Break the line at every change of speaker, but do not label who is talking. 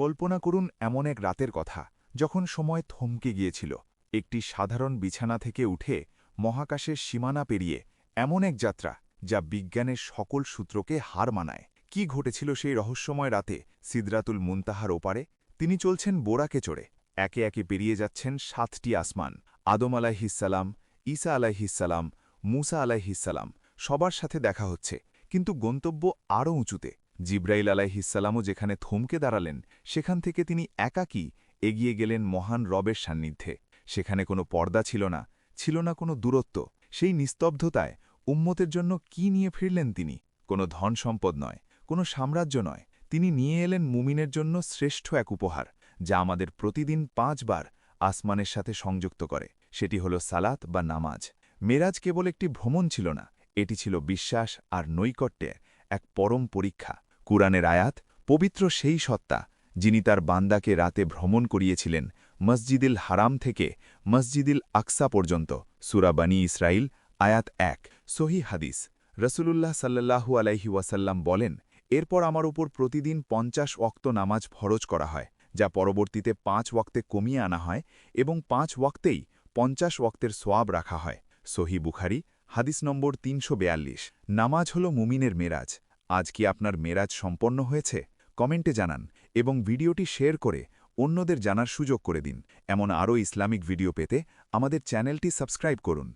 কল্পনা করুন এমন এক রাতের কথা যখন সময় থমকে গিয়েছিল। একটি সাধারণ বিছানা থেকে উঠে মহাকাশের সীমানা পেরিয়ে এমন এক যাত্রা যা বিজ্ঞানের সকল সূত্রকে হার মানায়। কি ঘটেছিল সেই রহস্যময় রাতে সিদরাতুল মুনতাহার ওপারে? তিনি চলছেন বোরাকে চড়ে, একে একে পেরিয়ে যাচ্ছেন ৭টি আসমান। আদম আলাইহিসসালাম, ঈসা আলাইহিসসালাম, মুসা আলাইহিসসালাম, সবার সাথে দেখা হচ্ছে, কিন্তু গন্তব্য আরও উঁচুতে। জিব্রাইল আলাইহিসসালামও যেখানে থমকে দাঁড়ালেন, সেখান থেকে তিনি একাকী এগিয়ে গেলেন মহান রবের সান্নিধ্যে। সেখানে কোনো পর্দা ছিল না, ছিল না কোনো দূরত্ব। সেই নিস্তব্ধতায় উম্মতের জন্য কি নিয়ে ফিরলেন তিনি? কোনো ধন সম্পদ নয়, কোনো সাম্রাজ্য নয়। তিনি নিয়ে এলেন মুমিনের জন্য শ্রেষ্ঠ এক উপহার, যা আমাদের প্রতিদিন ৫ বার আসমানের সাথে সংযুক্ত করে। সেটি হল সালাত বা নামাজ। মেরাজ কেবল একটি ভ্রমণ ছিল না, এটি ছিল বিশ্বাস আর নৈকট্যের এক পরম পরীক্ষা। কুরআনের আয়াত, পবিত্র সেই সত্তা যিনি তার বান্দাকে রাতে ভ্রমণ করিয়েছিলেন মসজিদুল হারাম থেকে মসজিদুল আকসা পর্যন্ত। সূরা বনী ইসরাইল, আয়াত ১। সহিহ হাদিস, রাসূলুল্লাহ সাল্লাল্লাহু আলাইহি ওয়াসাল্লাম বলেন, এরপর আমার উপর প্রতিদিন ৫০ ওয়াক্ত নামাজ ফরজ করা হয়, যা পরবর্তীতে ৫ ওয়াক্তে কমিয়ে আনা হয় এবং ৫ ওয়াক্তেই ৫০ ওয়াক্তের সোয়াব রাখা হয়। সহিহ বুখারী, হাদিস নম্বর ৩৪২। নামাজ হল মুমিনের মেরাজ। আজ কি আপনার মেরাজ সম্পন্ন হয়েছে? কমেন্টে জানান এবং ভিডিওটি শেয়ার করে অন্যদের জানার সুযোগ করে দিন। এমন আরও ইসলামিক ভিডিও পেতে আমাদের চ্যানেলটি সাবস্ক্রাইব করুন।